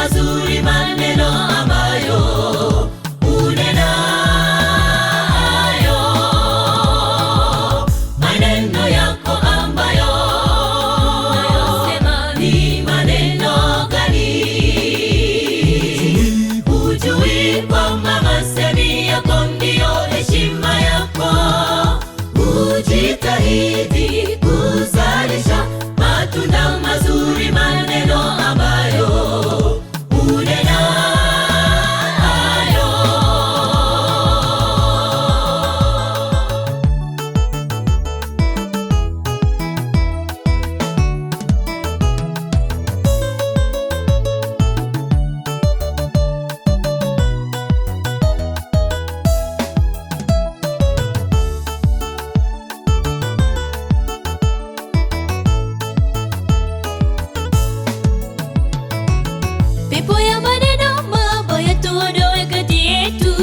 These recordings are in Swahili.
mazuri maneno ambayo unenayo, maneno yako ambayo unayosema ni maneno gani? Hujui kwamba masemi yako ndiyo heshima yako? Ujitahidi kuzalisha matunda mazuri maneno ambayo unenayo. Pepo ya maneno mabaya tuondoe kati yetu,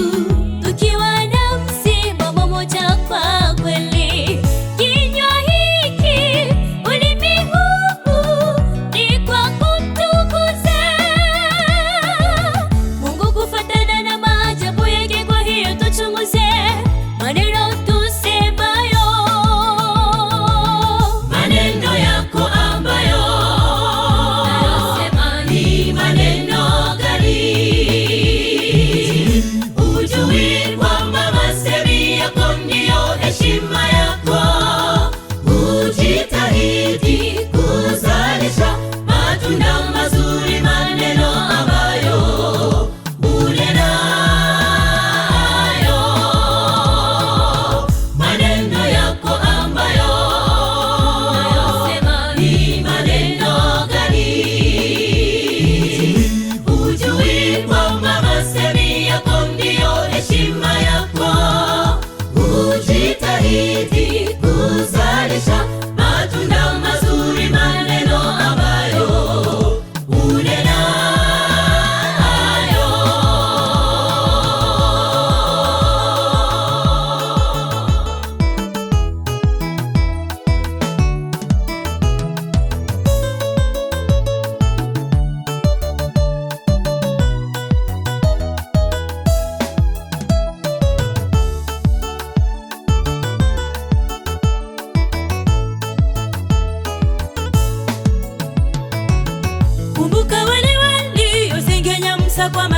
tukiwa na msimamo mmoja kwa kweli. Kinywa hiki, ulimi huu ni kwa kumtukuza Mungu kufuatana na maajabu yake. Kwa hiyo tuchunguze maneno tusemayo, Maneno yako ambayo unayosema ni maneno gani? Hujui kwamba masemi yako ndiyo heshima yako? Ujitahidi kuzalisha matunda mazuri maneno ambayo unenayo. Maneno yako ambayo unayosema ni maneno gani? Hujui kwamba masemi yako ndiyo heshima yako? Ujitahidi kuzalisha matunda mazuri maneno ambayo unenayo. kumbuka wale waliosengenya Musa kwa